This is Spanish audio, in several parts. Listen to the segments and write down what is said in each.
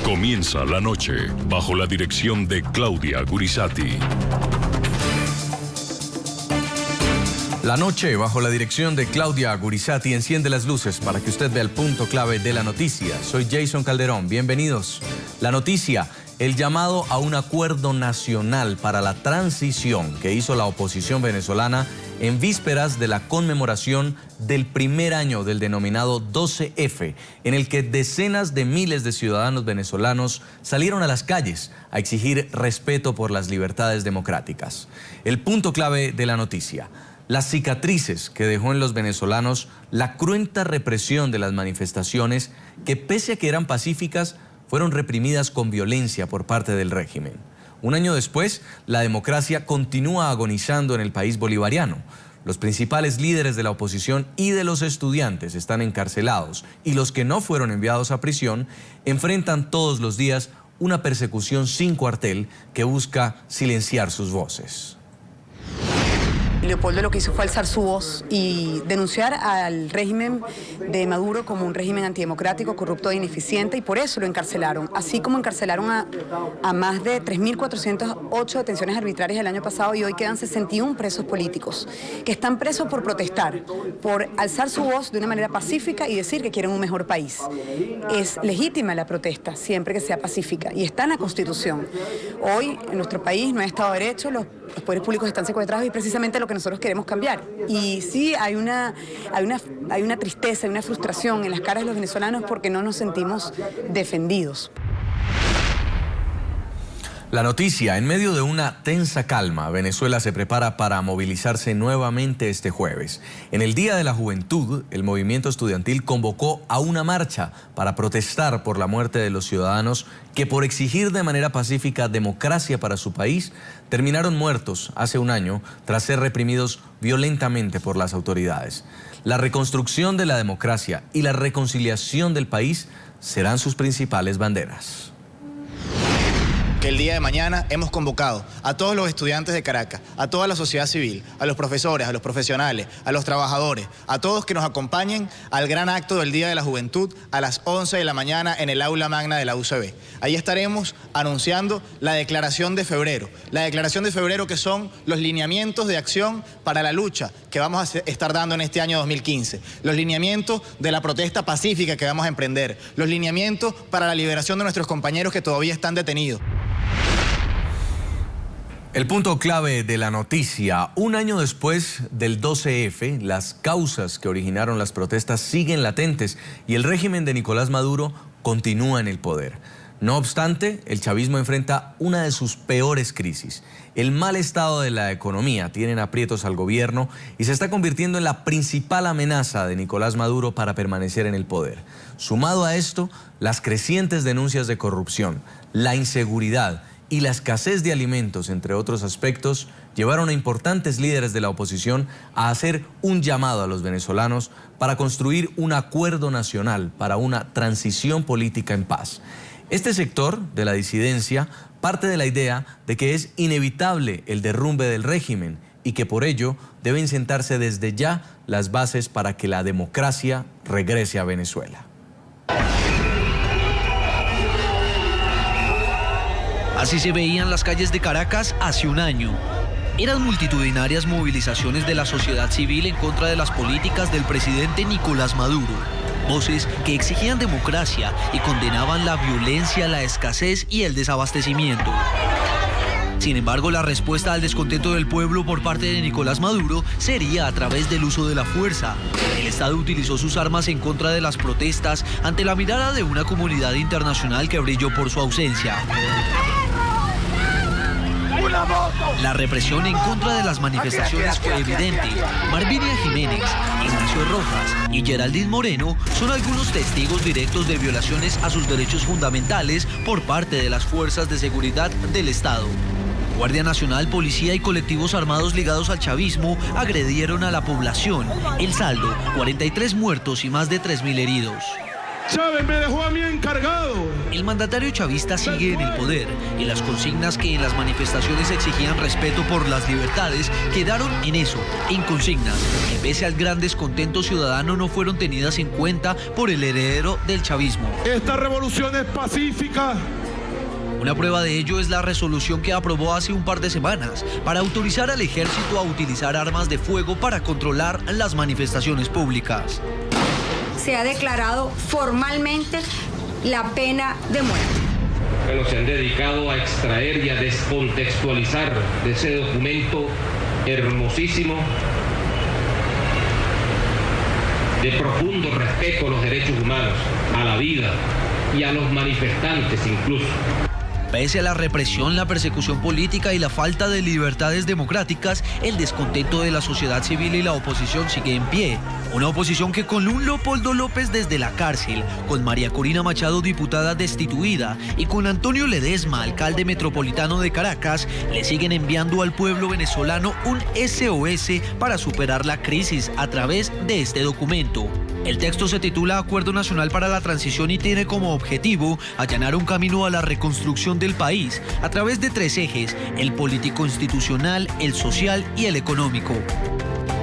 Comienza la noche bajo la dirección de Claudia Gurisati. La noche, bajo la dirección de Claudia Gurisati, enciende las luces para que usted vea el punto clave de la noticia. Soy Jason Calderón, bienvenidos. La noticia, el llamado a un acuerdo nacional para la transición que hizo la oposición venezolana en vísperas de la conmemoración del primer año del denominado 12F, en el que decenas de miles de ciudadanos venezolanos salieron a las calles a exigir respeto por las libertades democráticas. El punto clave de la noticia: las cicatrices que dejó en los venezolanos la cruenta represión de las manifestaciones que, pese a que eran pacíficas, fueron reprimidas con violencia por parte del régimen. Un año después, la democracia continúa agonizando en el país bolivariano. Los principales líderes de la oposición y de los estudiantes están encarcelados, y los que no fueron enviados a prisión enfrentan todos los días una persecución sin cuartel que busca silenciar sus voces. Leopoldo lo que hizo fue alzar su voz y denunciar al régimen de Maduro como un régimen antidemocrático, corrupto e ineficiente, y por eso lo encarcelaron, así como encarcelaron a más de 3.408 detenciones arbitrarias el año pasado, y hoy quedan 61 presos políticos que están presos por protestar, por alzar su voz de una manera pacífica y decir que quieren un mejor país. Es legítima la protesta siempre que sea pacífica y está en la Constitución. Hoy en nuestro país no hay Estado de Derecho, los poderes públicos están secuestrados, y precisamente lo que nosotros queremos cambiar. Y sí, hay una tristeza, hay una frustración en las caras de los venezolanos porque no nos sentimos defendidos. La noticia: en medio de una tensa calma, Venezuela se prepara para movilizarse nuevamente este jueves. En el Día de la Juventud, el movimiento estudiantil convocó a una marcha para protestar por la muerte de los ciudadanos que, por exigir de manera pacífica democracia para su país, terminaron muertos hace un año tras ser reprimidos violentamente por las autoridades. La reconstrucción de la democracia y la reconciliación del país serán sus principales banderas. El día de mañana hemos convocado a todos los estudiantes de Caracas, a toda la sociedad civil, a los profesores, a los profesionales, a los trabajadores, a todos que nos acompañen al gran acto del Día de la Juventud a las 11 de la mañana en el aula magna de la UCB. Ahí estaremos anunciando la declaración de febrero. La declaración de febrero, que son los lineamientos de acción para la lucha que vamos a estar dando en este año 2015. Los lineamientos de la protesta pacífica que vamos a emprender. Los lineamientos para la liberación de nuestros compañeros que todavía están detenidos. El punto clave de la noticia: un año después del 12F, las causas que originaron las protestas siguen latentes y el régimen de Nicolás Maduro continúa en el poder. No obstante, el chavismo enfrenta una de sus peores crisis. El mal estado de la economía tiene en aprietos al gobierno y se está convirtiendo en la principal amenaza de Nicolás Maduro para permanecer en el poder. Sumado a esto, las crecientes denuncias de corrupción, la inseguridad y la escasez de alimentos, entre otros aspectos, llevaron a importantes líderes de la oposición a hacer un llamado a los venezolanos para construir un acuerdo nacional para una transición política en paz. Este sector de la disidencia parte de la idea de que es inevitable el derrumbe del régimen y que por ello deben sentarse desde ya las bases para que la democracia regrese a Venezuela. Así se veían las calles de Caracas hace un año. Eran multitudinarias movilizaciones de la sociedad civil en contra de las políticas del presidente Nicolás Maduro. Voces que exigían democracia y condenaban la violencia, la escasez y el desabastecimiento. Sin embargo, la respuesta al descontento del pueblo por parte de Nicolás Maduro sería a través del uso de la fuerza. El Estado utilizó sus armas en contra de las protestas ante la mirada de una comunidad internacional que brilló por su ausencia. La represión en contra de las manifestaciones fue evidente. Marvinia Jiménez, Ignacio Rojas y Geraldine Moreno son algunos testigos directos de violaciones a sus derechos fundamentales por parte de las fuerzas de seguridad del Estado. Guardia Nacional, policía y colectivos armados ligados al chavismo agredieron a la población. El saldo: 43 muertos y más de 3.000 heridos. Chávez me dejó a mí encargado El mandatario chavista sigue en el poder y las consignas que en las manifestaciones exigían respeto por las libertades quedaron en eso, en consignas, que pese al gran descontento ciudadano no fueron tenidas en cuenta por el heredero del chavismo. Esta revolución es pacífica. Una prueba de ello es la resolución que aprobó hace un par de semanas para autorizar al ejército a utilizar armas de fuego para controlar las manifestaciones públicas. Se ha declarado formalmente la pena de muerte. Bueno, se han dedicado a extraer y a descontextualizar de ese documento hermosísimo de profundo respeto a los derechos humanos, a la vida y a los manifestantes incluso. Pese a la represión, la persecución política y la falta de libertades democráticas, el descontento de la sociedad civil y la oposición sigue en pie. Una oposición que con un Leopoldo López desde la cárcel, con María Corina Machado diputada destituida y con Antonio Ledesma, alcalde metropolitano de Caracas, le siguen enviando al pueblo venezolano un SOS para superar la crisis a través de este documento. El texto se titula Acuerdo Nacional para la Transición y tiene como objetivo allanar un camino a la reconstrucción del país a través de 3 ejes: el político-institucional, el social y el económico.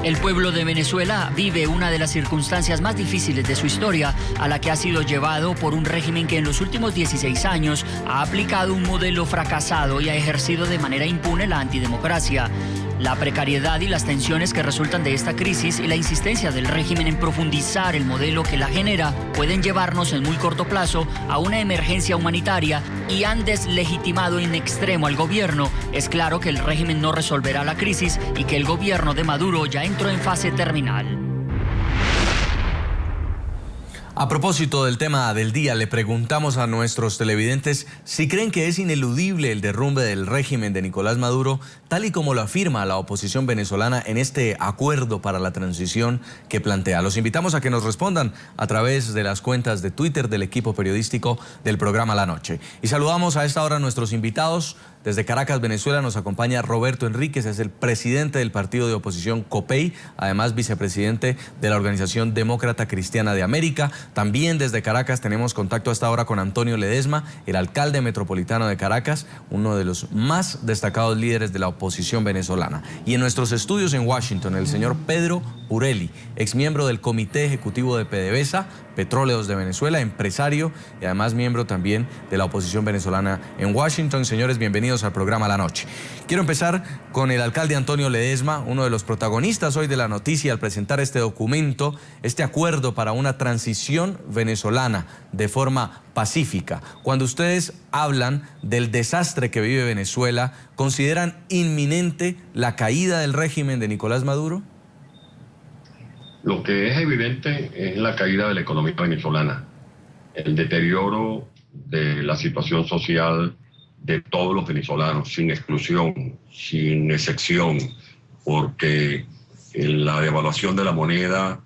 El pueblo de Venezuela vive una de las circunstancias más difíciles de su historia, a la que ha sido llevado por un régimen que en los últimos 16 años ha aplicado un modelo fracasado y ha ejercido de manera impune la antidemocracia. La precariedad y las tensiones que resultan de esta crisis y la insistencia del régimen en profundizar el modelo que la genera pueden llevarnos en muy corto plazo a una emergencia humanitaria y han deslegitimado en extremo al gobierno. Es claro que el régimen no resolverá la crisis y que el gobierno de Maduro ya entró en fase terminal. A propósito del tema del día, le preguntamos a nuestros televidentes si creen que es ineludible el derrumbe del régimen de Nicolás Maduro, tal y como lo afirma la oposición venezolana en este acuerdo para la transición que plantea. Los invitamos a que nos respondan a través de las cuentas de Twitter del equipo periodístico del programa La Noche. Y saludamos a esta hora a nuestros invitados. Desde Caracas, Venezuela, nos acompaña Roberto Enríquez, es el presidente del partido de oposición COPEI, además vicepresidente de la Organización Demócrata Cristiana de América. También desde Caracas tenemos contacto hasta ahora con Antonio Ledesma, el alcalde metropolitano de Caracas, uno de los más destacados líderes de la oposición venezolana. Y en nuestros estudios en Washington, el señor Pedro Burelli, exmiembro del Comité Ejecutivo de PDVSA, Petróleos de Venezuela, empresario y además miembro también de la oposición venezolana en Washington. Señores, bienvenidos al programa La Noche. Quiero empezar con el alcalde Antonio Ledesma, uno de los protagonistas hoy de la noticia al presentar este documento, este acuerdo para una transición venezolana de forma pacífica. Cuando ustedes hablan del desastre que vive Venezuela, ¿consideran inminente la caída del régimen de Nicolás Maduro? Lo que es evidente es la caída de la economía venezolana, el deterioro de la situación social de todos los venezolanos, sin exclusión, sin excepción, porque la devaluación de la moneda,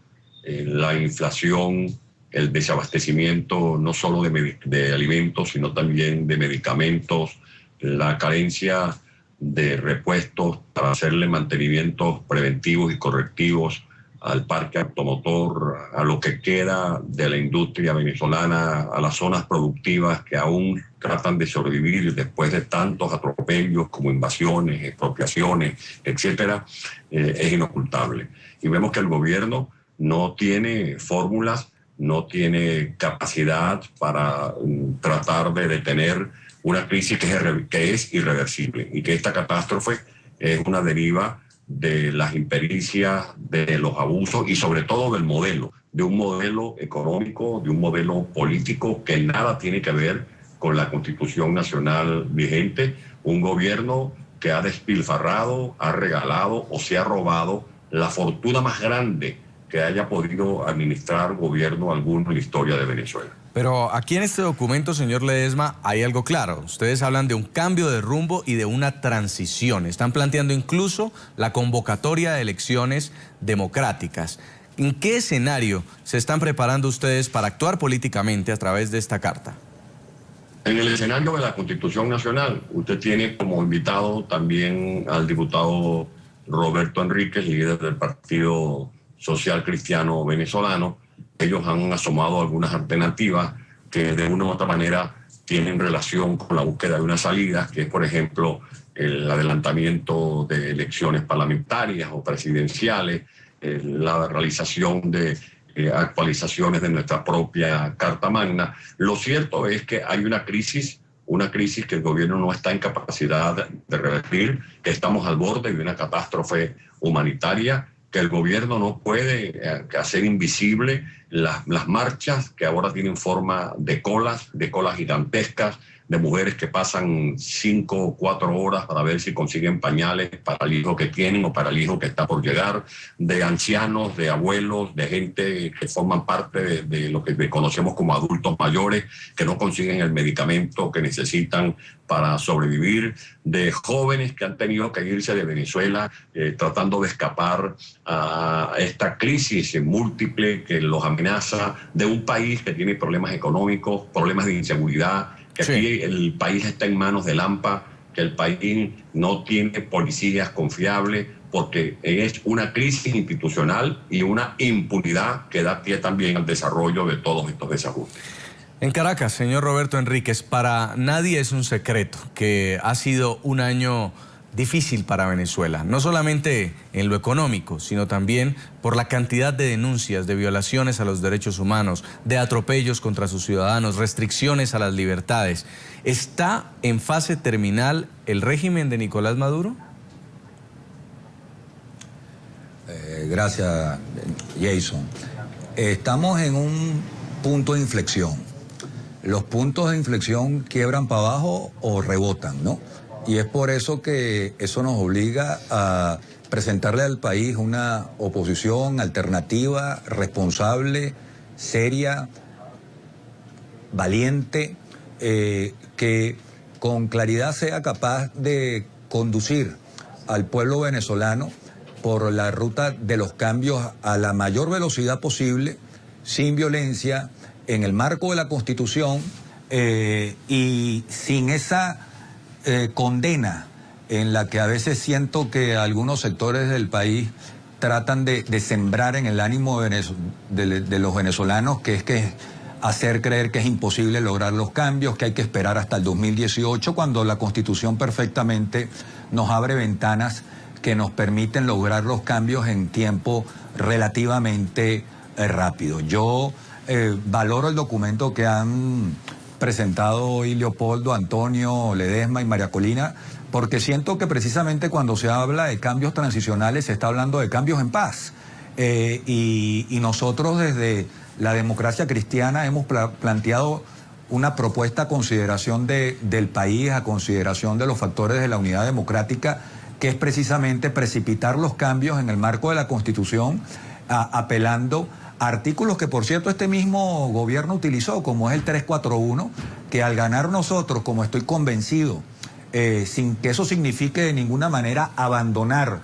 la inflación, el desabastecimiento no solo de alimentos, sino también de medicamentos, la carencia de repuestos para hacerle mantenimientos preventivos y correctivos al parque automotor, a lo que queda de la industria venezolana, a las zonas productivas que aún tratan de sobrevivir después de tantos atropellos como invasiones, expropiaciones, etcétera, es inocultable. Y vemos que el gobierno no tiene fórmulas, no tiene capacidad para tratar de detener una crisis que es irreversible y que esta catástrofe es una deriva de las impericias, de los abusos y sobre todo del modelo, de un modelo económico, de un modelo político que nada tiene que ver con la Constitución Nacional vigente, un gobierno que ha despilfarrado, ha regalado o se ha robado la fortuna más grande que haya podido administrar gobierno alguno en la historia de Venezuela. Pero aquí en este documento, señor Ledesma, hay algo claro. Ustedes hablan de un cambio de rumbo y de una transición. Están planteando incluso la convocatoria de elecciones democráticas. ¿En qué escenario se están preparando ustedes para actuar políticamente a través de esta carta? En el escenario de la Constitución Nacional, usted tiene como invitado también al diputado Roberto Enríquez, líder del Partido Social Cristiano Venezolano. Ellos han asomado algunas alternativas que de una u otra manera tienen relación con la búsqueda de una salida, que es, por ejemplo, el adelantamiento de elecciones parlamentarias o presidenciales, la realización de actualizaciones de nuestra propia Carta Magna. Lo cierto es que hay una crisis que el gobierno no está en capacidad de revertir, que estamos al borde de una catástrofe humanitaria, que el gobierno no puede hacer invisible las marchas que ahora tienen forma de colas gigantescas, de mujeres que pasan 5 o 4 horas para ver si consiguen pañales para el hijo que tienen o para el hijo que está por llegar, de ancianos, de abuelos, de gente que forman parte de lo que conocemos como adultos mayores, que no consiguen el medicamento que necesitan para sobrevivir, de jóvenes que han tenido que irse de Venezuela tratando de escapar a esta crisis múltiple que los amenaza, de un país que tiene problemas económicos, problemas de inseguridad, que aquí el país está en manos del AMPA, que el país no tiene policías confiables, porque es una crisis institucional y una impunidad que da pie también al desarrollo de todos estos desajustes. En Caracas, señor Roberto Enríquez, para nadie es un secreto que ha sido un año difícil para Venezuela, no solamente en lo económico, sino también por la cantidad de denuncias de violaciones a los derechos humanos, de atropellos contra sus ciudadanos, restricciones a las libertades. ¿Está en fase terminal el régimen de Nicolás Maduro? Gracias, Jason. Estamos en un punto de inflexión. Los puntos de inflexión quiebran para abajo o rebotan, ¿no? Y es por eso que eso nos obliga a presentarle al país una oposición alternativa, responsable, seria, valiente, que con claridad sea capaz de conducir al pueblo venezolano por la ruta de los cambios a la mayor velocidad posible, sin violencia, en el marco de la Constitución y sin esa condena en la que a veces siento que algunos sectores del país tratan de sembrar en el ánimo de los venezolanos, que es hacer creer que es imposible lograr los cambios, que hay que esperar hasta el 2018, cuando la Constitución perfectamente nos abre ventanas que nos permiten lograr los cambios en tiempo relativamente rápido. Yo valoro el documento que han presentado hoy Leopoldo, Antonio, Ledesma y María Colina, porque siento que precisamente cuando se habla de cambios transicionales se está hablando de cambios en paz. Y nosotros desde la democracia cristiana hemos planteado una propuesta a consideración del país, a consideración de los factores de la unidad democrática, que es precisamente precipitar los cambios en el marco de la Constitución, apelando a artículos que, por cierto, este mismo gobierno utilizó, como es el 341, que al ganar nosotros, como estoy convencido, sin que eso signifique de ninguna manera abandonar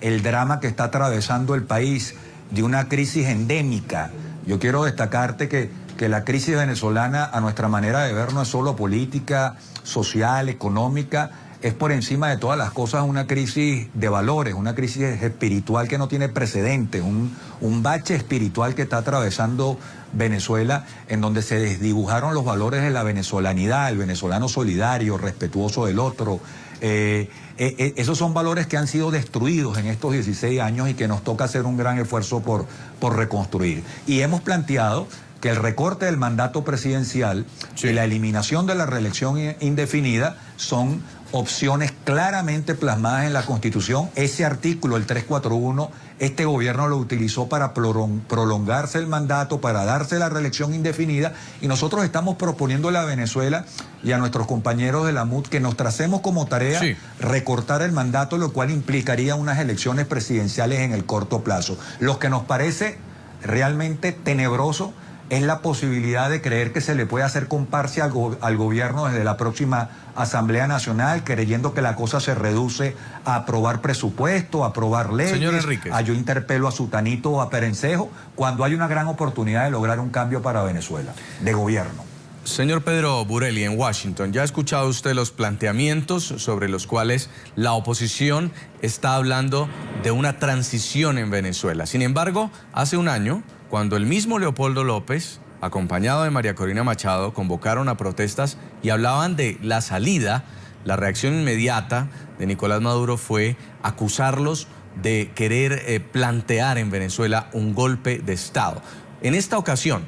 el drama que está atravesando el país de una crisis endémica. Yo quiero destacarte que la crisis venezolana, a nuestra manera de ver, no es solo política, social, económica, es por encima de todas las cosas una crisis de valores, una crisis espiritual que no tiene precedentes, un bache espiritual que está atravesando Venezuela, en donde se desdibujaron los valores de la venezolanidad, el venezolano solidario, respetuoso del otro. Esos son valores que han sido destruidos en estos 16 años y que nos toca hacer un gran esfuerzo por reconstruir. Y hemos planteado que el recorte del mandato presidencial y la eliminación de la reelección indefinida son opciones claramente plasmadas en la Constitución. Ese artículo, el 341, este gobierno lo utilizó para prolongarse el mandato, para darse la reelección indefinida, y nosotros estamos proponiéndole a Venezuela y a nuestros compañeros de la MUD que nos tracemos como tarea recortar el mandato, lo cual implicaría unas elecciones presidenciales en el corto plazo. Lo que nos parece realmente tenebroso es la posibilidad de creer que se le puede hacer comparsa al gobierno desde la próxima Asamblea Nacional, creyendo que la cosa se reduce a aprobar presupuesto, a aprobar leyes. Señor Enríquez, yo interpelo a Sutanito o a Perencejo, cuando hay una gran oportunidad de lograr un cambio para Venezuela, de gobierno. Señor Pedro Burelli, en Washington, ya ha escuchado usted los planteamientos sobre los cuales la oposición está hablando de una transición en Venezuela. Sin embargo, hace un año, cuando el mismo Leopoldo López acompañado de María Corina Machado, convocaron a protestas y hablaban de la salida. La reacción inmediata de Nicolás Maduro fue acusarlos de querer plantear en Venezuela un golpe de Estado. En esta ocasión,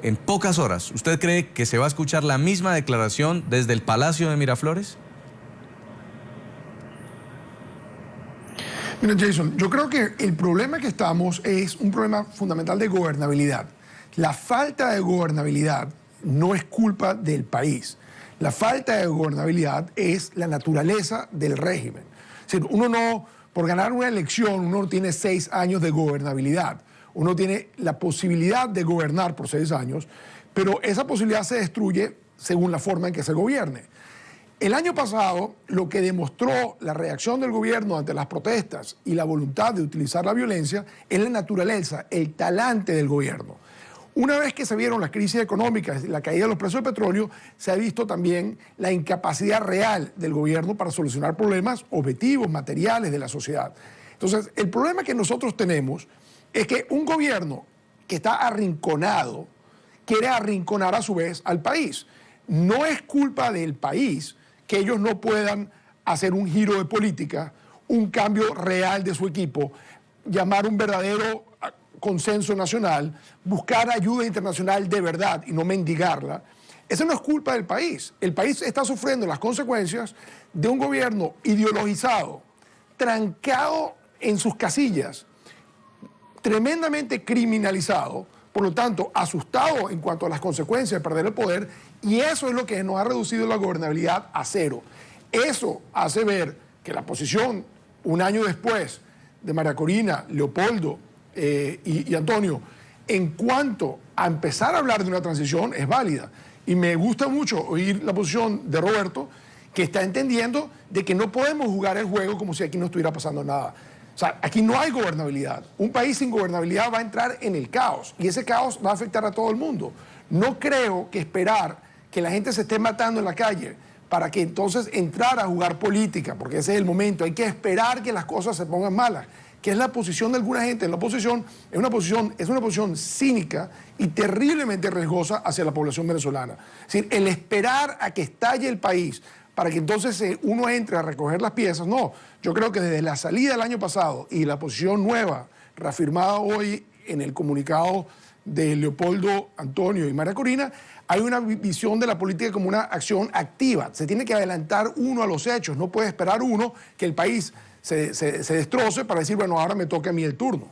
en pocas horas, ¿usted cree que se va a escuchar la misma declaración desde el Palacio de Miraflores? Mira, Jason, yo creo que el problema que estamos es un problema fundamental de gobernabilidad. La falta de gobernabilidad no es culpa del país. La falta de gobernabilidad es la naturaleza del régimen. Es decir, uno no, por ganar una elección, uno no tiene 6 años de gobernabilidad. Uno tiene la posibilidad de gobernar por 6 años, pero esa posibilidad se destruye según la forma en que se gobierne. El año pasado, lo que demostró la reacción del gobierno ante las protestas y la voluntad de utilizar la violencia es la naturaleza, el talante del gobierno. Una vez que se vieron las crisis económicas y la caída de los precios del petróleo, se ha visto también la incapacidad real del gobierno para solucionar problemas objetivos, materiales de la sociedad. Entonces, el problema que nosotros tenemos es que un gobierno que está arrinconado quiere arrinconar a su vez al país. No es culpa del país que ellos no puedan hacer un giro de política, un cambio real de su equipo, llamar un verdadero consenso nacional, buscar ayuda internacional de verdad y no mendigarla. Eso no es culpa del país. El país está sufriendo las consecuencias de un gobierno ideologizado, trancado en sus casillas, tremendamente criminalizado, por lo tanto, asustado en cuanto a las consecuencias de perder el poder, y eso es lo que nos ha reducido la gobernabilidad a cero. Eso hace ver que la posición, un año después, de María Corina, Leopoldo y Antonio, en cuanto a empezar a hablar de una transición, es válida. Y me gusta mucho oír la posición de Roberto, que está entendiendo de que no podemos jugar el juego como si aquí no estuviera pasando nada. O sea, aquí no hay gobernabilidad. Un país sin gobernabilidad va a entrar en el caos y ese caos va a afectar a todo el mundo. No creo que esperar que la gente se esté matando en la calle para que entonces entrar a jugar política, porque ese es el momento. Hay que esperar que las cosas se pongan malas, que es la posición de alguna gente. La oposición es una posición cínica y terriblemente riesgosa hacia la población venezolana. Es decir, el esperar a que estalle el país para que entonces uno entre a recoger las piezas, no. Yo creo que desde la salida del año pasado y la posición nueva, reafirmada hoy en el comunicado de Leopoldo, Antonio y María Corina, hay una visión de la política como una acción activa. Se tiene que adelantar uno a los hechos. No puede esperar uno que el país se destroce para decir, bueno, ahora me toca a mí el turno.